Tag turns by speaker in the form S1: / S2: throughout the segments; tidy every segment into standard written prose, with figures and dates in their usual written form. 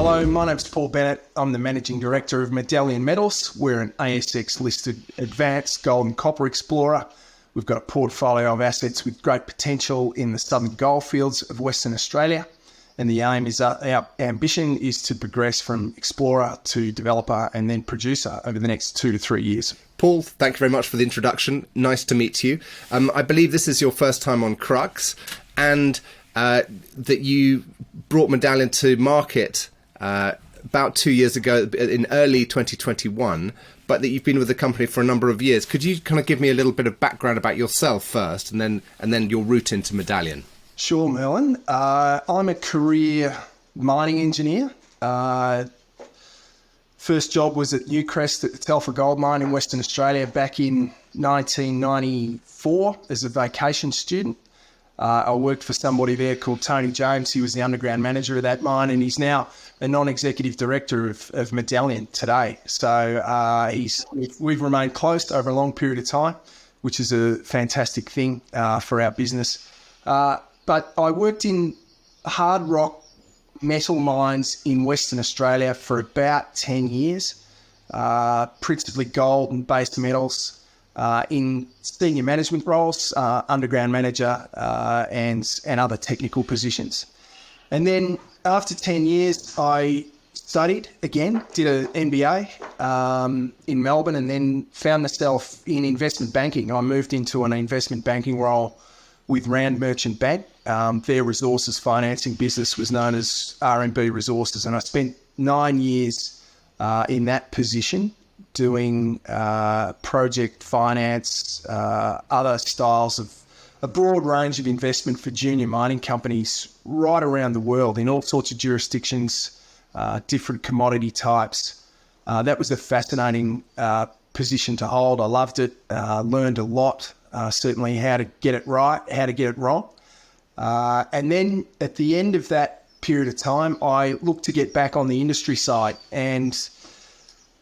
S1: Hello, my name's Paul Bennett. I'm the Managing Director of Medallion Metals. We're an ASX-listed advanced gold and copper explorer. We've got a portfolio of assets with great potential in the southern Goldfields of Western Australia. And the aim is, our ambition is to progress from explorer to developer and then producer over the next 2 to 3 years.
S2: Paul, thank you very much for the introduction. Nice to meet you. I believe this is your first time on Crux, and that you brought Medallion to market about 2 years ago in early 2021, but that you've been with the company for a number of years. Could you kind of give me a little bit of background about yourself first, and then your route into Medallion?
S1: Sure, Merlin. I'm a career mining engineer. First job was at Newcrest at the Telfer Gold Mine in Western Australia back in 1994 as a vacation student. I worked for somebody there called Tony James. He was the underground manager of that mine, and he's now a non-executive director of Medallion today. So we've remained close over a long period of time, which is a fantastic thing for our business. But I worked in hard rock metal mines in Western Australia for about 10 years, principally gold and base metals, in senior management roles, underground manager, and other technical positions. And then after 10 years, I studied again, did an MBA in Melbourne, and then found myself in investment banking. I moved into an investment banking role with Round Merchant Bank. Their resources financing business was known as RMB Resources, and I spent 9 years in that position doing project finance, other styles of a broad range of investment for junior mining companies right around the world in all sorts of jurisdictions, different commodity types. That was a fascinating position to hold. I loved it, learned a lot. Certainly how to get it right, how to get it wrong. And then at the end of that period of time, I looked to get back on the industry side. And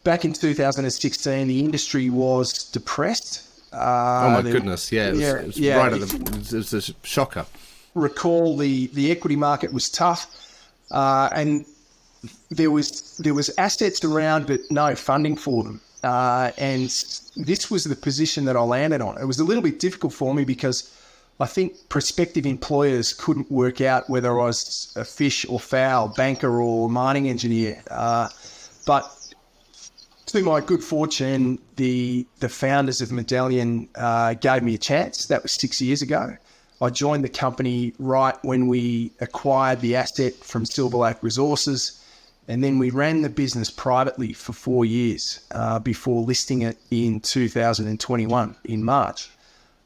S1: back in 2016, the industry was depressed.
S2: Oh my goodness, yeah. It was right at it was a shocker.
S1: Recall the equity market was tough, and there was assets around, but no funding for them. And this was the position that I landed on. It was a little bit difficult for me because I think prospective employers couldn't work out whether I was a fish or fowl, banker or mining engineer. But to my good fortune, the founders of Medallion gave me a chance. That was 6 years ago. I joined the company right when we acquired the asset from Silver Lake Resources. And then we ran the business privately for 4 years before listing it in 2021 in March.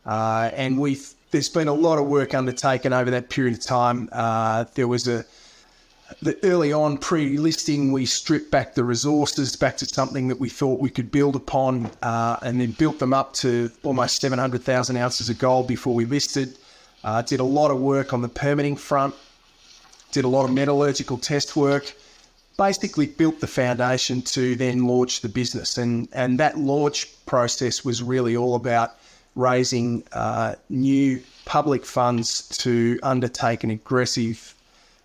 S1: And there's been a lot of work undertaken over that period of time. There was early on pre-listing, we stripped back the resources back to something that we thought we could build upon, and then built them up to almost 700,000 ounces of gold before we listed. Did a lot of work on the permitting front, did a lot of metallurgical test work. Basically built the foundation to then launch the business. And that launch process was really all about raising new public funds to undertake an aggressive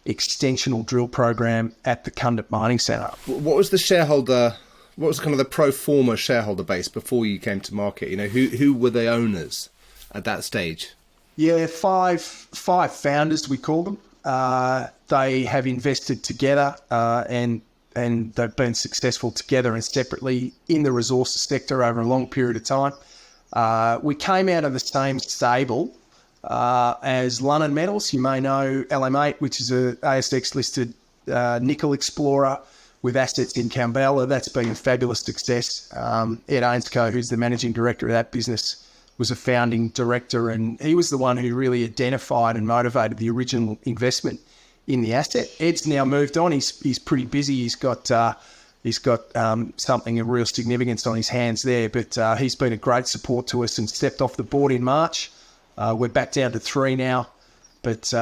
S1: extensional drill program at the Cundit Mining Centre.
S2: What was kind of the pro forma shareholder base before you came to market? You know, who were the owners at that stage?
S1: Yeah, five founders, we call them. They have invested together and they've been successful together and separately in the resources sector over a long period of time. We came out of the same stable as London Metals. You may know MM8, which is a ASX-listed nickel explorer with assets in Campbell. That's been a fabulous success. Ed Ainscoe, who's the managing director of that business, was a founding director, and he was the one who really identified and motivated the original investment in the asset. Ed's now moved on. He's pretty busy. He's got something of real significance on his hands there, but he's been a great support to us and stepped off the board in March. We're back down to 3 now, but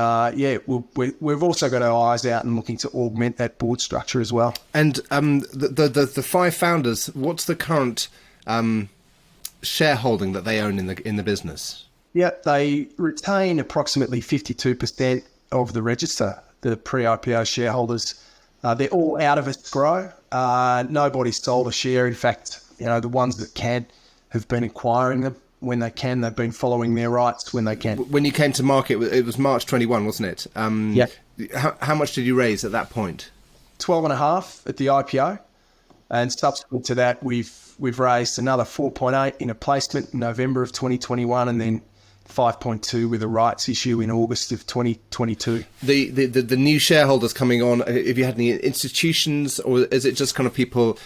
S1: we've also got our eyes out and looking to augment that board structure as well.
S2: And the 5 founders, what's the current shareholding that they own in the business?
S1: Yeah, they retain approximately 52% of the register, the pre-IPO shareholders. They're all out of escrow. Nobody's sold a share. In fact, the ones that can have been acquiring them when they can. They've been following their rights when they can.
S2: When you came to market, it was March 21, wasn't it?
S1: Yeah.
S2: How much did you raise at that point?
S1: 12.5 at the IPO, and subsequent to that, we've raised another 4.8 in a placement in November of 2021, and then 5.2 with a rights issue in August of 2022.
S2: The new shareholders coming on, have you had any institutions, or is it just kind of people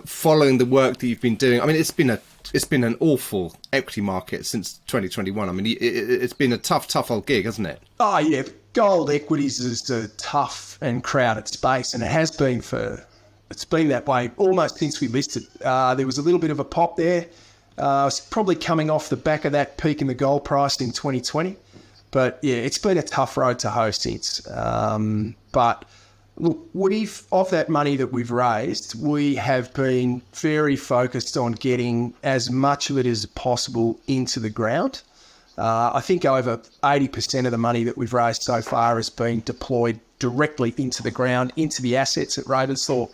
S2: following the work that you've been doing? I mean, it's been an awful equity market since 2021. I mean, it's been a tough old gig, hasn't it?
S1: Oh yeah, gold equities is a tough and crowded space, and it has been it's been that way almost since we listed. There was a little bit of a pop there. It's probably coming off the back of that peak in the gold price in 2020. But yeah, it's been a tough road to hoe since. But look, of that money that we've raised, we have been very focused on getting as much of it as possible into the ground. I think over 80% of the money that we've raised so far has been deployed directly into the ground, into the assets at Ravensthorpe,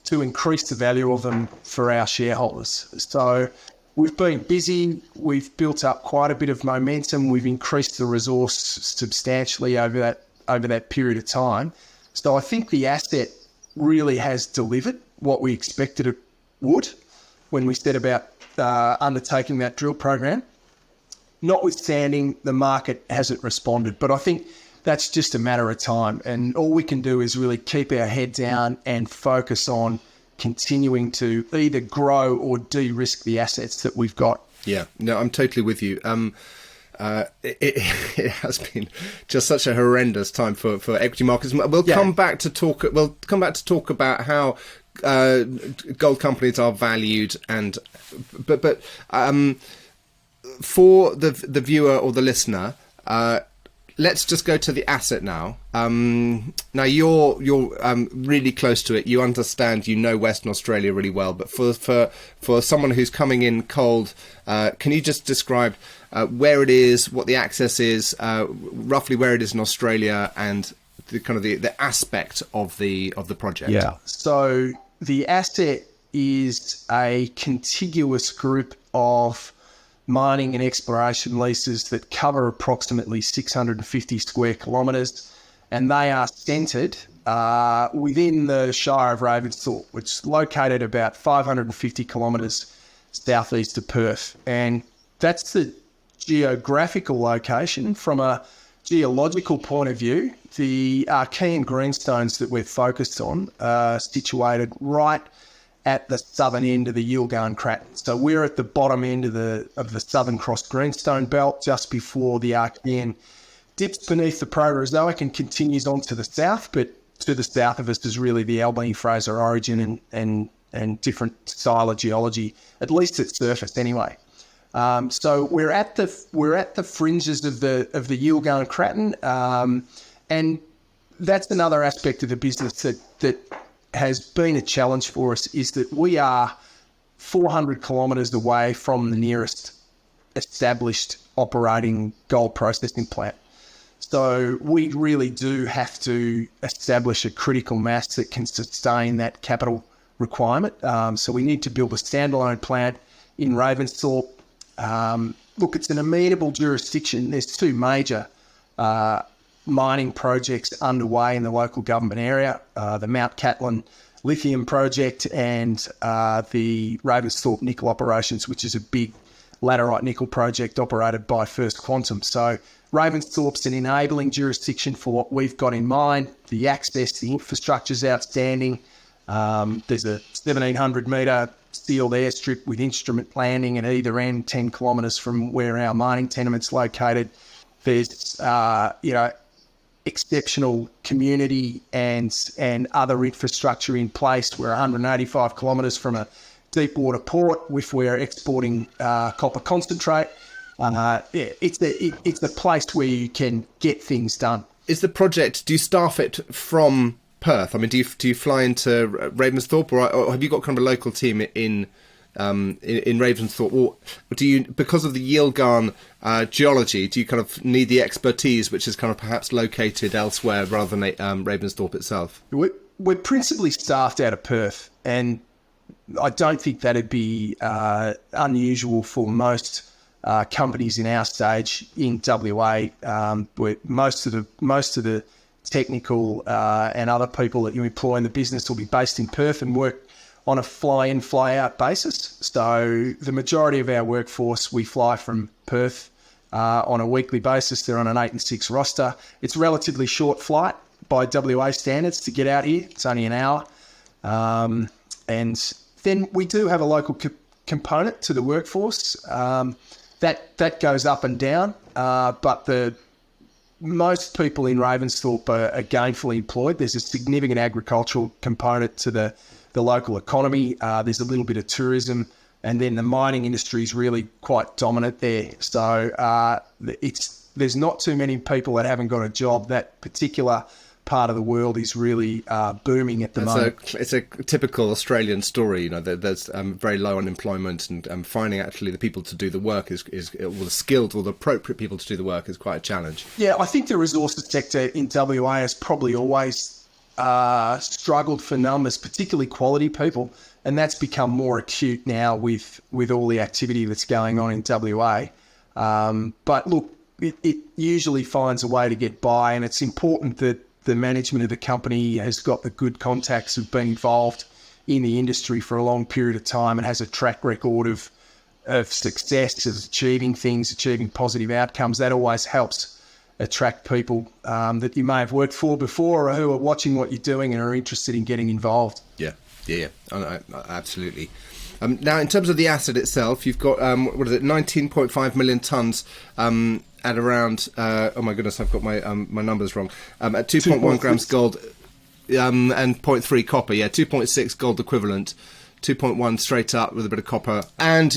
S1: to increase the value of them for our shareholders. So we've been busy. We've built up quite a bit of momentum. We've increased the resource substantially over that period of time. So I think the asset really has delivered what we expected it would when we set about undertaking that drill program. Notwithstanding, the market hasn't responded, but I think that's just a matter of time. And all we can do is really keep our head down and focus on continuing to either grow or de-risk the assets that we've got.
S2: Yeah, no, I'm totally with you. It has been just such a horrendous time for equity markets. We'll come back to talk about how gold companies are valued, but for the viewer or the listener, let's just go to the asset now. Now you're really close to it. You understand, Western Australia really well. But for someone who's coming in cold, can you just describe where it is, what the access is, roughly where it is in Australia, and the aspect of the project?
S1: Yeah. So the asset is a contiguous group of mining and exploration leases that cover approximately 650 square kilometres, and they are centred within the Shire of Ravensthorpe, which is located about 550 kilometres southeast of Perth. And that's the geographical location. From a geological point of view, the Archean greenstones that we're focused on are situated right at the southern end of the Yilgarn Craton. So we're at the bottom end of the Southern Cross Greenstone Belt, just before the Archean dips beneath the Proterozoic and continues on to the south. But to the south of us is really the Albany-Fraser origin and different style of geology, at least at surface anyway. So we're at the fringes of the Yilgarn Craton, and that's another aspect of the business that has been a challenge for us, is that we are 400 kilometres away from the nearest established operating gold processing plant. So we really do have to establish a critical mass that can sustain that capital requirement. So we need to build a standalone plant in Ravensthorpe. Look, it's an amenable jurisdiction. There's two major mining projects underway in the local government area, the Mount Catlin lithium project and the Ravensthorpe nickel operations, which is a big laterite nickel project operated by First Quantum. So Ravensthorpe's an enabling jurisdiction for what we've got in mind. The access, the infrastructure's outstanding. There's a 1,700 metre sealed airstrip with instrument landing at either end, 10 kilometres from where our mining tenement's located. There's, exceptional community and other infrastructure in place. We're 185 kilometres from a deep water port if we're exporting copper concentrate. It's a place where you can get things done.
S2: Is the project, do you staff it from Perth? I mean, do you fly into Ravensthorpe, or have you got kind of a local team in Ravensthorpe, or do you, because of the Yilgarn geology, do you kind of need the expertise which is kind of perhaps located elsewhere rather than Ravensthorpe itself?
S1: we're principally staffed out of Perth, and I don't think that'd be unusual for most companies in our stage in WA. Where most of the technical and other people that you employ in the business will be based in Perth and work on a fly-in, fly-out basis. So the majority of our workforce, we fly from Perth on a weekly basis. They're on an 8 and 6 roster. It's a relatively short flight by WA standards to get out here. It's only an hour. And then we do have a local component to the workforce. That goes up and down, but most people in Ravensthorpe are gainfully employed. There's a significant agricultural component to the local economy. There's a little bit of tourism, and then the mining industry is really quite dominant there. So there's not too many people that haven't got a job. That particular part of the world is really booming at the moment.
S2: It's a typical Australian story. You know, there's very low unemployment, and finding actually the people to do the work is or the skilled or the appropriate people to do the work is quite a challenge.
S1: Yeah, I think the resources sector in WA has probably always struggled for numbers, particularly quality people, and that's become more acute now with all the activity that's going on in WA. But look, it usually finds a way to get by, and it's important that the management of the company has got the good contacts of being involved in the industry for a long period of time and has a track record of success, of achieving things, achieving positive outcomes. That always helps attract people that you may have worked for before or who are watching what you're doing and are interested in getting involved.
S2: Yeah, absolutely. Now, in terms of the asset itself, you've got, 19.5 million tonnes at around, oh my goodness, I've got my numbers wrong, at 2.1 grams gold and 0.3 copper, 2.6 gold equivalent, 2.1 straight up with a bit of copper. And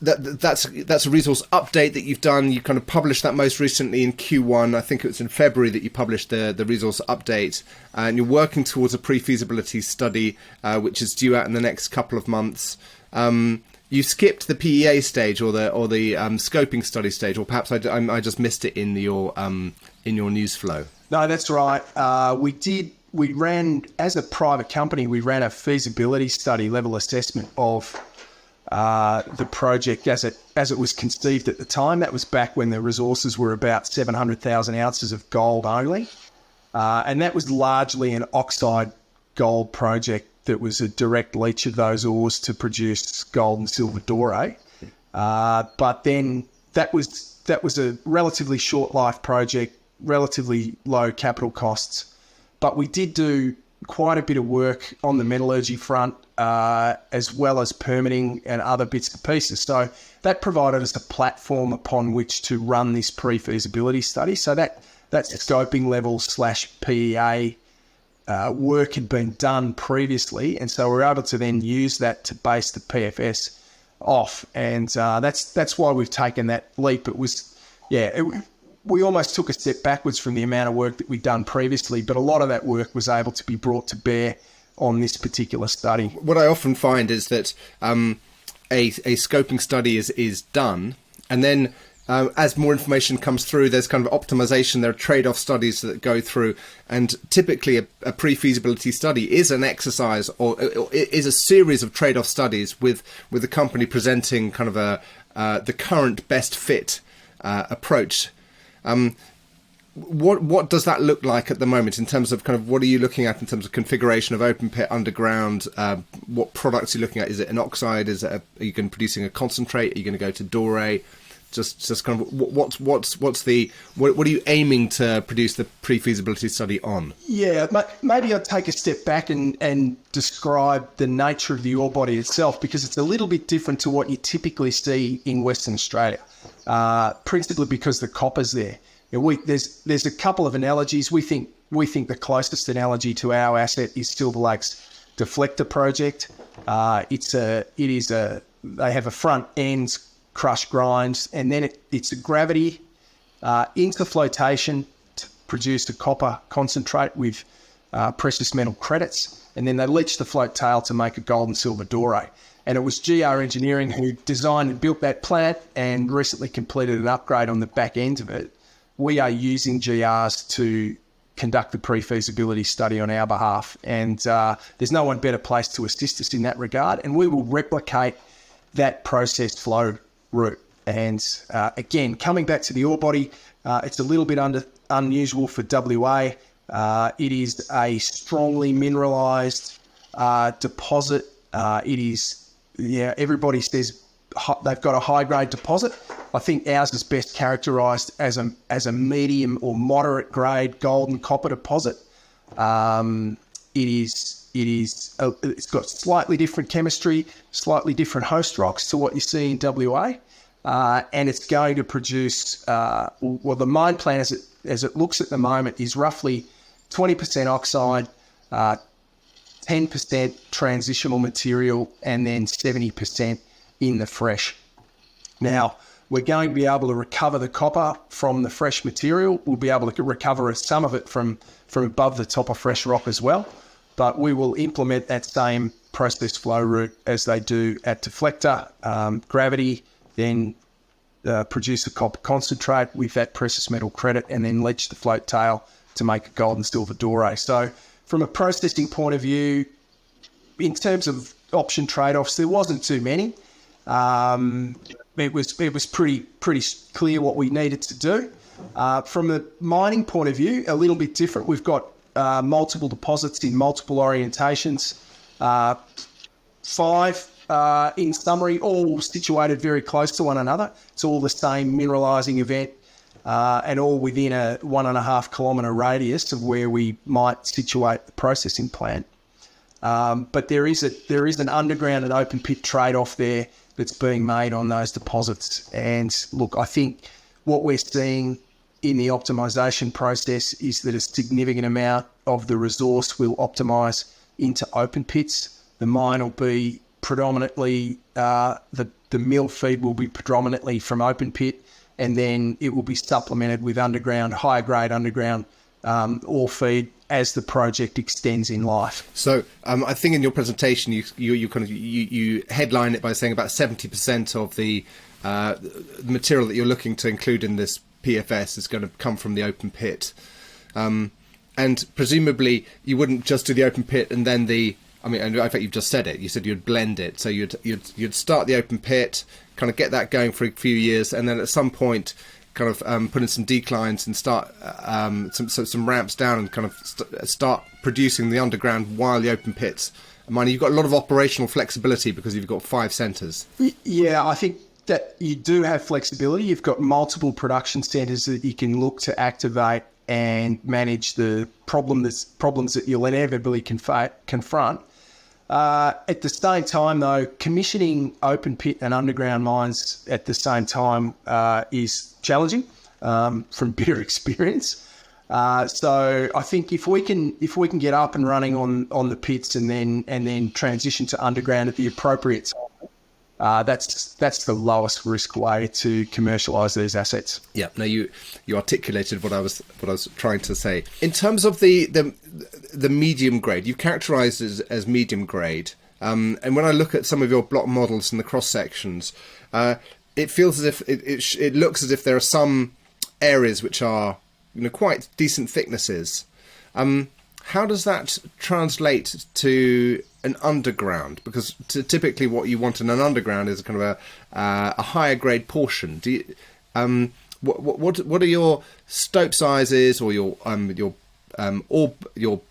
S2: that's a resource update that you've done. You kind of published that most recently in Q1. I think it was in February that you published the resource update. And you're working towards a pre-feasibility study, which is due out in the next couple of months. You skipped the PEA stage or the scoping study stage, or perhaps I just missed it in your news flow.
S1: No, that's right. We ran, as a private company, we ran a feasibility study level assessment of the project as it was conceived at the time. That was back when the resources were about 700,000 ounces of gold only. And that was largely an oxide gold project that was a direct leach of those ores to produce gold and silver doré. But then that was a relatively short life project, relatively low capital costs. But we did do quite a bit of work on the metallurgy front, as well as permitting and other bits and pieces. So that provided us a platform upon which to run this pre-feasibility study. So that's scoping level / PEA work had been done previously, and so we're able to then use that to base the PFS off. And that's why we've taken that leap. It was, we almost took a step backwards from the amount of work that we'd done previously, but a lot of that work was able to be brought to bear on this particular study.
S2: What I often find is that a scoping study is done, and then as more information comes through, there's kind of optimization. There are trade-off studies that go through, and typically a pre-feasibility study is an exercise or is a series of trade-off studies with the company presenting kind of the current best fit approach. What does that look like at the moment in terms of kind of what are you looking at in terms of configuration of open pit, underground? What products are you looking at? Is it an oxide? Are you going to be producing a concentrate? Are you going to go to doré? Just kind of what are you aiming to produce the pre-feasibility study on?
S1: Yeah, maybe I'd take a step back and describe the nature of the ore body itself, because it's a little bit different to what you typically see in Western Australia, principally because the copper's there. There's a couple of analogies. We think the closest analogy to our asset is Silver Lake's Deflector project. They have a front end crush grinds, and then it's a gravity into flotation to produce a copper concentrate with precious metal credits, and then they leach the float tail to make a gold and silver doré. And it was GR Engineering who designed and built that plant and recently completed an upgrade on the back end of it. We are using GRs to conduct the pre-feasibility study on our behalf. And there's no one better placed to assist us in that regard. And we will replicate that process flow route. And again, coming back to the ore body, it's a little bit unusual for WA. It is a strongly mineralised deposit. It is, everybody says they've got a high-grade deposit. I think ours is best characterised as a medium or moderate grade gold and copper deposit. It's got slightly different chemistry, slightly different host rocks to what you see in WA, and it's going to produce. The mine plan as it looks at the moment is roughly 20% oxide, 10% transitional material, and then 70% in the fresh. Now, we're going to be able to recover the copper from the fresh material. We'll be able to recover some of it from above the top of fresh rock as well. But we will implement that same process flow route as they do at Deflector. Gravity, then produce a copper concentrate with that precious metal credit, and then leach the float tail to make a gold and silver doré. So from a processing point of view, in terms of option trade-offs, there wasn't too many. It was pretty clear what we needed to do. From a mining point of view, a little bit different. We've got multiple deposits in multiple orientations. 5 in summary, all situated very close to one another. It's all the same mineralising event, and all within a 1.5 kilometre radius of where we might situate the processing plant. But there is an underground and open pit trade-off there that's being made on those deposits. And look, I think what we're seeing in the optimisation process is that a significant amount of the resource will optimise into open pits. The mine will be predominantly, the mill feed will be predominantly from open pit, and then it will be supplemented with underground, higher grade underground ore feed as the project extends in life.
S2: So I think in your presentation you headline it by saying about 70% of the material that you're looking to include in this PFS is going to come from the open pit, and presumably you wouldn't just do the open pit and then in fact you've just said it. You said you'd blend it, so you'd start the open pit, kind of get that going for a few years, and then at some point kind of put in some declines and start some ramps down and kind of start producing the underground while the open pits. You've got a lot of operational flexibility because you've got 5 centres.
S1: Yeah, I think that you do have flexibility. You've got multiple production centres that you can look to activate and manage the problems that you'll inevitably confront. At the same time, though, commissioning open pit and underground mines at the same time is challenging from bitter experience. So I think if we can get up and running on the pits and then transition to underground at the appropriate time, that's the lowest risk way to commercialise these assets.
S2: Yeah, no, you articulated what I was trying to say. In terms of the medium grade, you've characterised it as medium grade, and when I look at some of your block models and the cross sections, it feels as if it looks as if there are some areas which are quite decent thicknesses. How does that translate to an underground? Because typically what you want in an underground is kind of a higher grade portion. Do you, what are your stope sizes or your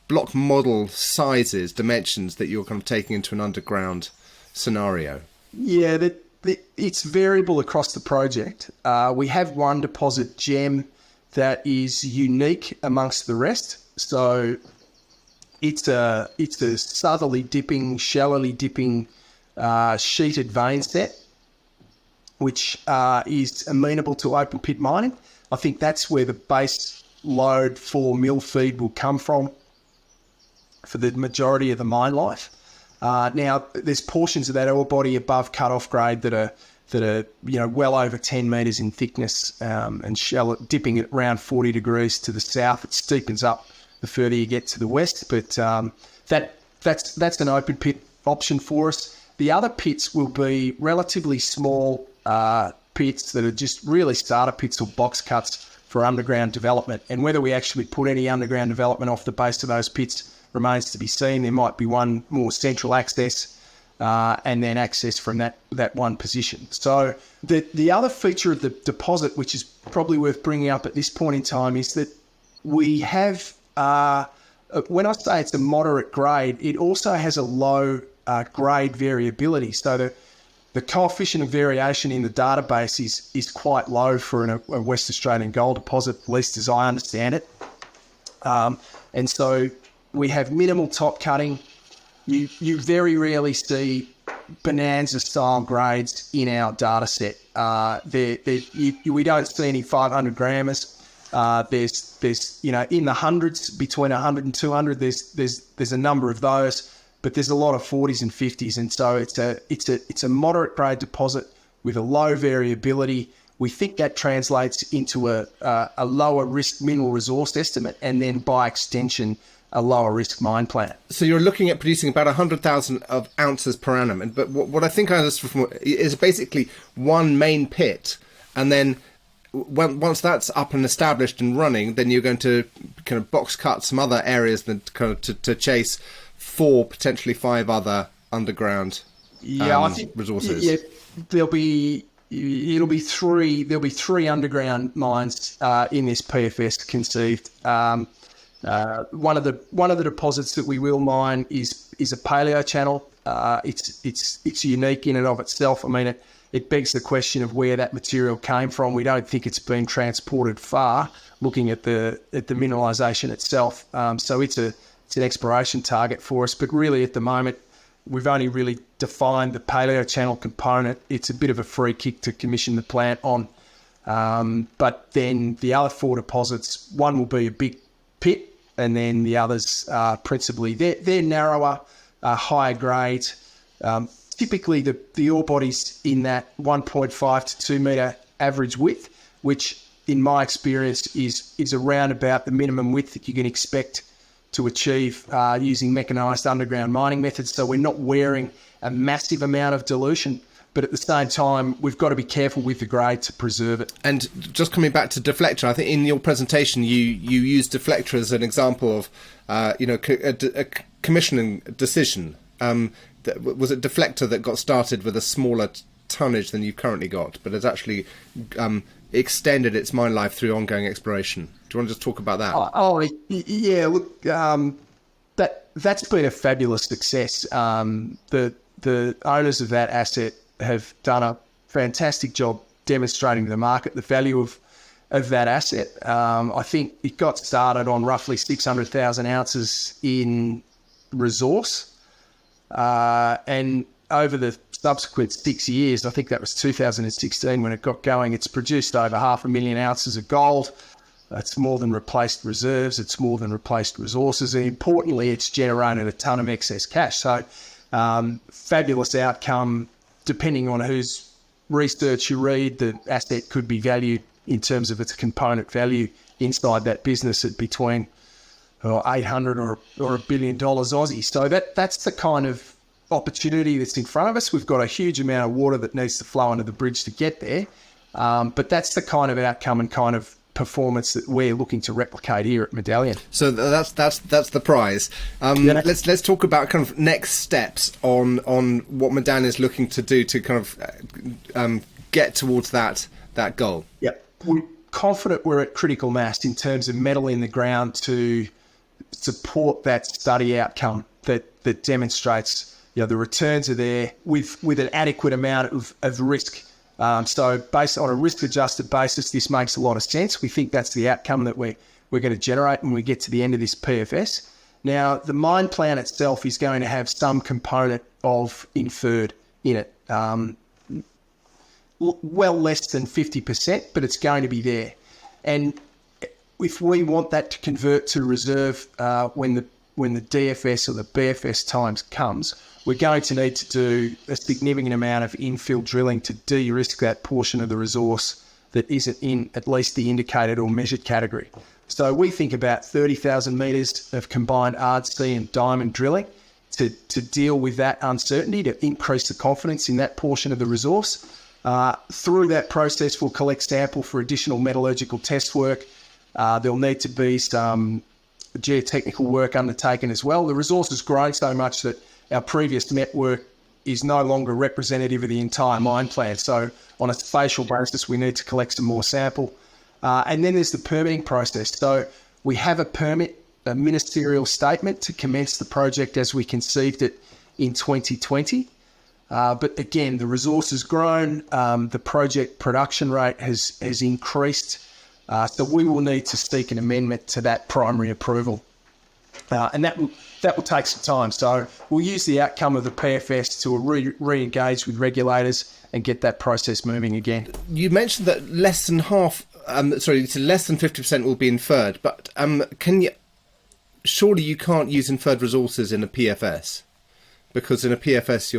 S2: block model sizes, dimensions that you're kind of taking into an underground scenario?
S1: Yeah, it's variable across the project. We have one deposit, Gem, that is unique amongst the rest. So it's a southerly dipping, shallowly dipping sheeted vein set, which is amenable to open pit mining. I think that's where the base load for mill feed will come from for the majority of the mine life. Now, there's portions of that ore body above cut-off grade that are well over 10 metres in thickness and shallow, dipping at around 40 degrees to the south. It steepens up the further you get to the west, but that's an open pit option for us. The other pits will be relatively small pits that are just really starter pits or box cuts for underground development. And whether we actually put any underground development off the base of those pits remains to be seen. There might be one more central access and then access from that one position. So the other feature of the deposit, which is probably worth bringing up at this point in time, is that we have, when I say it's a moderate grade, it also has a low grade variability. So the coefficient of variation in the database is quite low for a West Australian gold deposit, at least as I understand it. And so we have minimal top cutting. You very rarely see bonanza style grades in our data set. We don't see any 500 grammers. There's in the hundreds, between 100 and 200, there's a number of those, but there's a lot of 40s and 50s, and so it's a moderate grade deposit with a low variability. We think that translates into a lower risk mineral resource estimate, and then by extension a lower risk mine plan.
S2: So you're looking at producing about 100,000 of ounces per annum, but what I think I understood from is basically one main pit, and then once that's up and established and running, then you're going to kind of box cut some other areas then kind of to chase 4, potentially 5 other underground
S1: I think
S2: resources.
S1: Yeah, there'll be 3 underground mines in this PFS conceived. One of the deposits that we will mine is a paleo channel. It's unique in and of itself. I mean, it begs the question of where that material came from. We don't think it's been transported far, looking at the mineralisation itself. So it's an exploration target for us. But really, at the moment, we've only really defined the paleo channel component. It's a bit of a free kick to commission the plant on. But then the other 4 deposits, one will be a big pit, and then the others are principally they're narrower, higher grade. Typically, the ore body's in that 1.5 to 2 metre average width, which in my experience is around about the minimum width that you can expect to achieve using mechanised underground mining methods. So we're not wearing a massive amount of dilution, but at the same time, we've got to be careful with the grade to preserve it. And
S2: just coming back to Deflector, I think in your presentation you used Deflector as an example of a commissioning decision. Was it Deflector that got started with a smaller tonnage than you've currently got, but has actually extended its mine life through ongoing exploration? Do you want to just talk about that?
S1: Yeah, look, that's been a fabulous success. The owners of that asset have done a fantastic job demonstrating to the market the value of that asset. I think it got started on roughly 600,000 ounces in resource. And over the subsequent 6 years, I think that was 2016 when it got going, it's produced over 500,000 ounces of gold. It's more than replaced reserves. It's more than replaced resources. And importantly, it's generated a ton of excess cash. So fabulous outcome. Depending on whose research you read, the asset could be valued in terms of its component value inside that business at between 800 or $1 billion Aussie. So that's the kind of opportunity that's in front of us. We've got a huge amount of water that needs to flow under the bridge to get there. But that's the kind of outcome and kind of performance that we're looking to replicate here at Medallion.
S2: So that's the prize. Let's talk about kind of next steps on what Medallion is looking to do to kind of get towards that goal.
S1: Yep. We're confident we're at critical mass in terms of metal in the ground to support that study outcome that demonstrates the returns are there with an adequate amount of risk. So based on a risk-adjusted basis, this makes a lot of sense. We think that's the outcome that we're going to generate when we get to the end of this PFS. Now, the mine plan itself is going to have some component of inferred in it. Well less than 50%, but it's going to be there. And if we want that to convert to reserve when the DFS or the BFS times comes, we're going to need to do a significant amount of infill drilling to de-risk that portion of the resource that isn't in at least the indicated or measured category. So we think about 30,000 metres of combined RC and diamond drilling to deal with that uncertainty, to increase the confidence in that portion of the resource. Through that process, we'll collect sample for additional metallurgical test work. There'll need to be some geotechnical work undertaken as well. The resource has grown so much that our previous network is no longer representative of the entire mine plan. So on a spatial basis, we need to collect some more sample. And then there's the permitting process. So we have a permit, a ministerial statement to commence the project as we conceived it in 2020. But again, the resource has grown, the project production rate has increased. So we will need to seek an amendment to that primary approval. And that will take some time. So we'll use the outcome of the PFS to re-engage with regulators and get that process moving again.
S2: You mentioned that less than 50% will be inferred, but surely you can't use inferred resources in a PFS? Because in a PFS,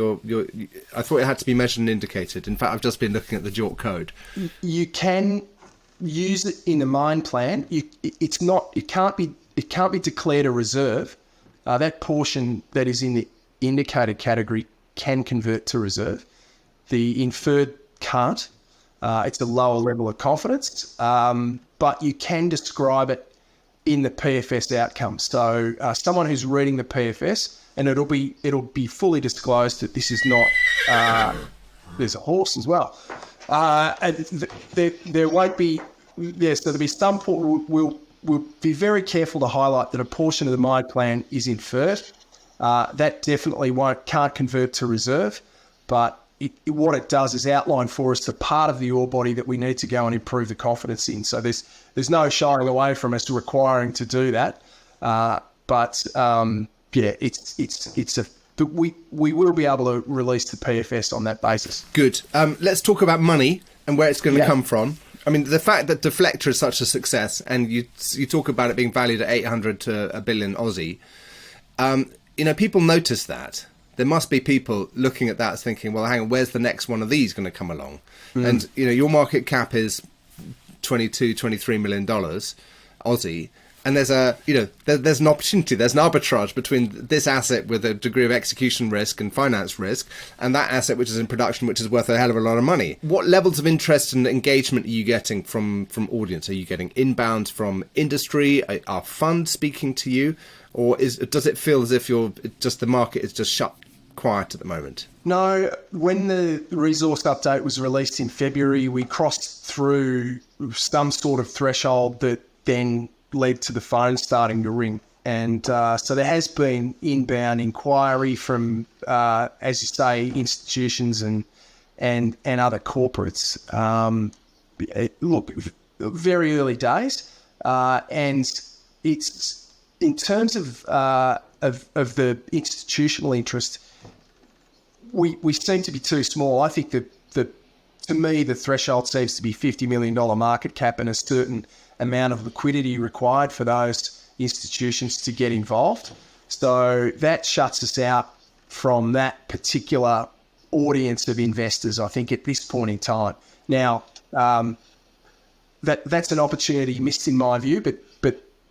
S2: I thought it had to be measured and indicated. In fact, I've just been looking at the JORC code.
S1: You can use it in the mine plan. It can't be declared a reserve. That portion that is in the indicated category can convert to reserve. The inferred can't. It's a lower level of confidence, but you can describe it in the PFS outcome. So someone who's reading the PFS, and it'll be fully disclosed that this is not. There's a horse as well. And there won't be. Yes, so there'll be some. We'll be very careful to highlight that a portion of the mine plan is inferred. That definitely can't convert to reserve, but what it does is outline for us the part of the ore body that we need to go and improve the confidence in. So there's no shying away from us requiring to do that. But we will be able to release the PFS on that basis.
S2: Good. Let's talk about money and where it's going to come from. I mean, the fact that Deflector is such a success, and you talk about it being valued at 800 to a billion Aussie, people notice that. There must be people looking at that thinking, well, hang on, where's the next one of these going to come along? And, your market cap is $23 million Aussie. And there's there's an opportunity, there's an arbitrage between this asset with a degree of execution risk and finance risk, and that asset which is in production, which is worth a hell of a lot of money. What levels of interest and engagement are you getting from audience? Are you getting inbound from industry? Are funds speaking to you? Or does it feel as if the market is just shut quiet at the moment?
S1: No, when the resource update was released in February, we crossed through some sort of threshold that then led to the phone starting to ring. And so there has been inbound inquiry from, as you say, institutions and other corporates. Look, very early days. And it's in terms of the institutional interest, we seem to be too small. I think that to me, the threshold seems to be $50 million market cap and a certain amount of liquidity required for those institutions to get involved. So that shuts us out from that particular audience of investors, I think, at this point in time. Now, that's an opportunity missed in my view, but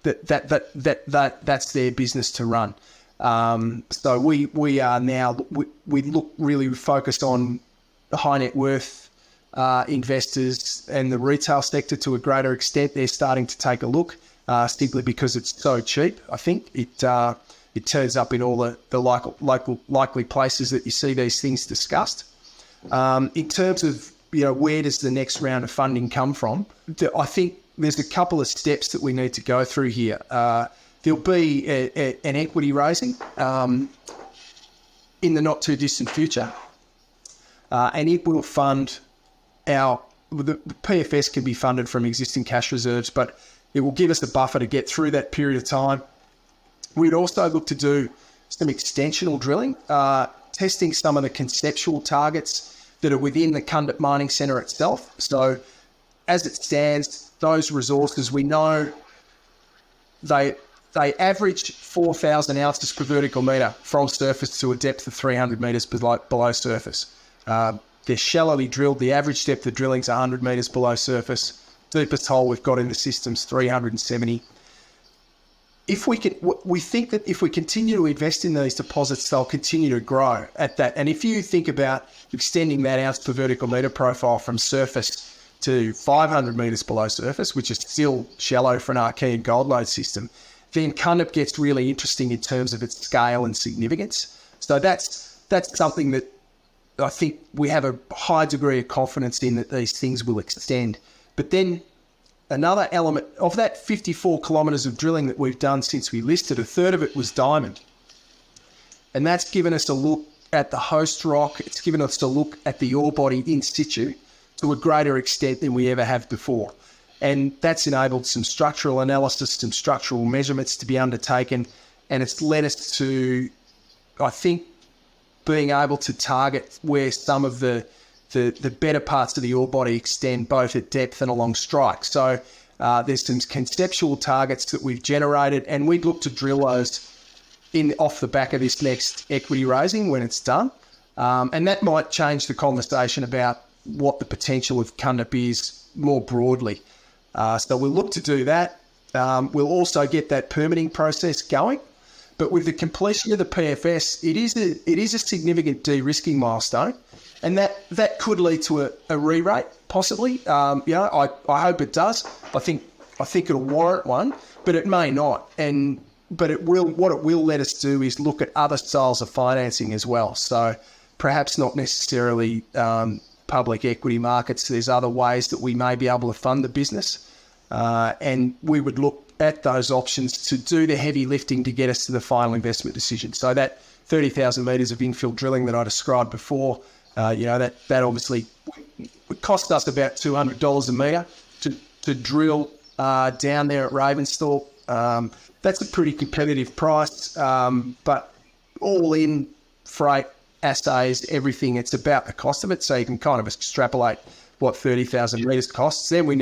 S1: that's their business to run. So we are now, we look really focused on the high net worth investors and the retail sector to a greater extent. They're starting to take a look simply because it's so cheap. I think it turns up in all the likely places that you see these things discussed. In terms of where does the next round of funding come from, I think there's a couple of steps that we need to go through here. There'll be an equity raising in the not too distant future, and it will fund the PFS can be funded from existing cash reserves, but it will give us a buffer to get through that period of time. We'd also look to do some extensional drilling, testing some of the conceptual targets that are within the Cundit Mining Centre itself. So as it stands, those resources, we know they average 4,000 ounces per vertical metre from surface to a depth of 300 metres below surface. They're shallowly drilled. The average depth of drilling is 100 metres below surface. Deepest hole we've got in the system's 370. we think that if we continue to invest in these deposits, they'll continue to grow at that. And if you think about extending that ounce per vertical metre profile from surface to 500 metres below surface, which is still shallow for an Archean gold lode system, then Kundup gets really interesting in terms of its scale and significance. So that's something that I think we have a high degree of confidence in, that these things will extend. But then another element of that 54 kilometres of drilling that we've done since we listed, a third of it was diamond. And that's given us a look at the host rock. It's given us a look at the ore body in situ to a greater extent than we ever have before. And that's enabled some structural analysis, some structural measurements to be undertaken. And it's led us to, I think, being able to target where some of the better parts of the ore body extend, both at depth and along strike. So there's some conceptual targets that we've generated, and we'd look to drill those off the back of this next equity raising when it's done. And that might change the conversation about what the potential of Kundup is more broadly. So we'll look to do that. We'll also get that permitting process going. But with the completion of the PFS, it is a significant de-risking milestone, and that could lead to a re-rate possibly. I hope it does. I think it'll warrant one, but it may not. What it will let us do is look at other styles of financing as well. So perhaps not necessarily public equity markets. There's other ways that we may be able to fund the business, and we would look at those options to do the heavy lifting to get us to the final investment decision. So that 30,000 metres of infill drilling that I described before, that obviously would cost us about $200 a metre to drill down there at Ravensthorpe. That's a pretty competitive price, but all in freight, assays, everything, it's about the cost of it. So you can kind of extrapolate what 30,000 metres costs. Then we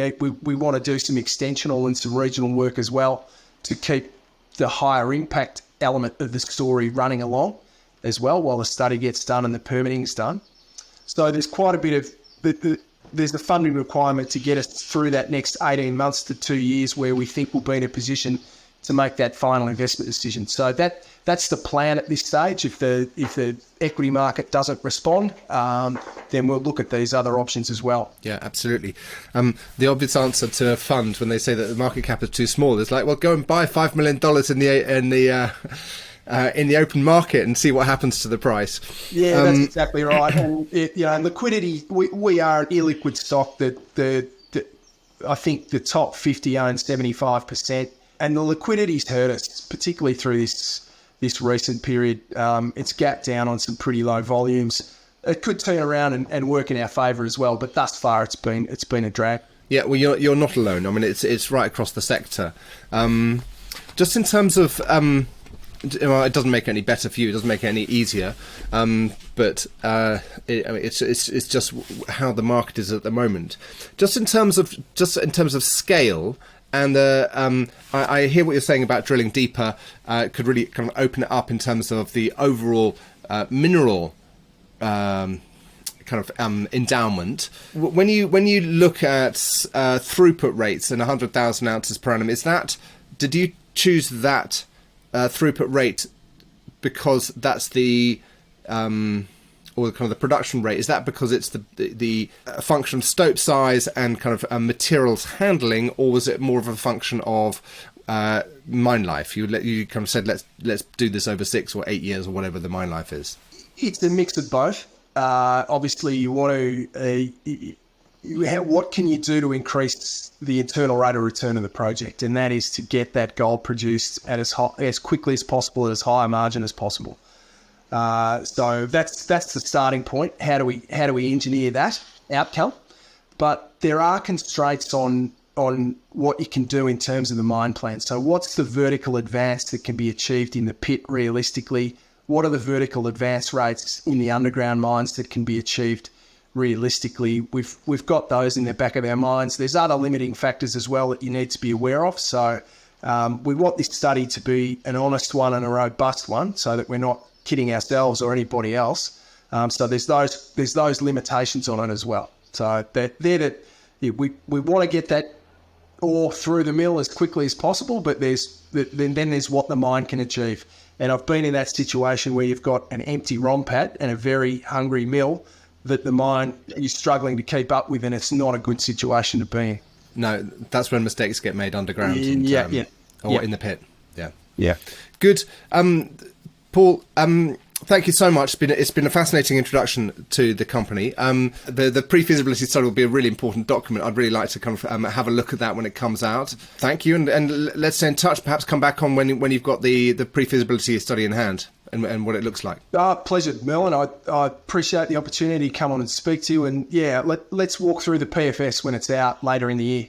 S1: want to do some extensional and some regional work as well to keep the higher impact element of the story running along as well while the study gets done and the permitting's done. So there's quite a bit of there's the funding requirement to get us through that next 18 months to 2 years where we think we'll be in a position to make that final investment decision. So that's the plan at this stage. If the equity market doesn't respond, then we'll look at these other options as well.
S2: Yeah, absolutely. The obvious answer to a fund when they say that the market cap is too small is like, well, go and buy $5 million in the open market and see what happens to the price.
S1: Yeah, that's exactly right. And liquidity, we are an illiquid stock that I think the top 50 own 75%. And the liquidity's hurt us, particularly through this recent period. It's gapped down on some pretty low volumes. It could turn around and work in our favour as well, but thus far it's been a drag.
S2: Yeah, well, you're not alone. I mean, it's right across the sector. Just in terms of, it doesn't make it any better for you. It doesn't make it any easier. But it's just how the market is at the moment. Just in terms of scale. And I hear what you're saying about drilling deeper. Could really kind of open it up in terms of the overall mineral kind of endowment. When you look at throughput rates and 100,000 ounces per annum, did you choose that throughput rate because that's the or kind of the production rate? Is that because it's the function of stope size and kind of materials handling, or was it more of a function of mine life? You kind of said let's do this over 6 or 8 years or whatever the mine life is.
S1: It's a mix of both. Obviously, you want to what can you do to increase the internal rate of return of the project, and that is to get that gold produced at as quickly as possible at as high a margin as possible. So that's the starting point. How do we engineer that outcome? But there are constraints on what you can do in terms of the mine plan. So what's the vertical advance that can be achieved in the pit realistically? What are the vertical advance rates in the underground mines that can be achieved realistically? We've got those in the back of our minds. There's other limiting factors as well that you need to be aware of. So we want this study to be an honest one and a robust one, so that we're not kidding ourselves or anybody else. So there's those limitations on it as well. So we want to get that ore through the mill as quickly as possible, but then there's what the mine can achieve. And I've been in that situation where you've got an empty ROM pad and a very hungry mill that the mine is struggling to keep up with, and it's not a good situation to be in.
S2: No, that's when mistakes get made underground. Or in the pit.
S1: Yeah.
S2: Good. Paul, thank you so much. It's been a fascinating introduction to the company. The pre-feasibility study will be a really important document. I'd really like to kind of have a look at that when it comes out. Thank you, and let's stay in touch. Perhaps come back on when you've got the pre-feasibility study in hand and what it looks like.
S1: Pleasure, Mel, and I appreciate the opportunity to come on and speak to you. And let's walk through the PFS when it's out later in the year.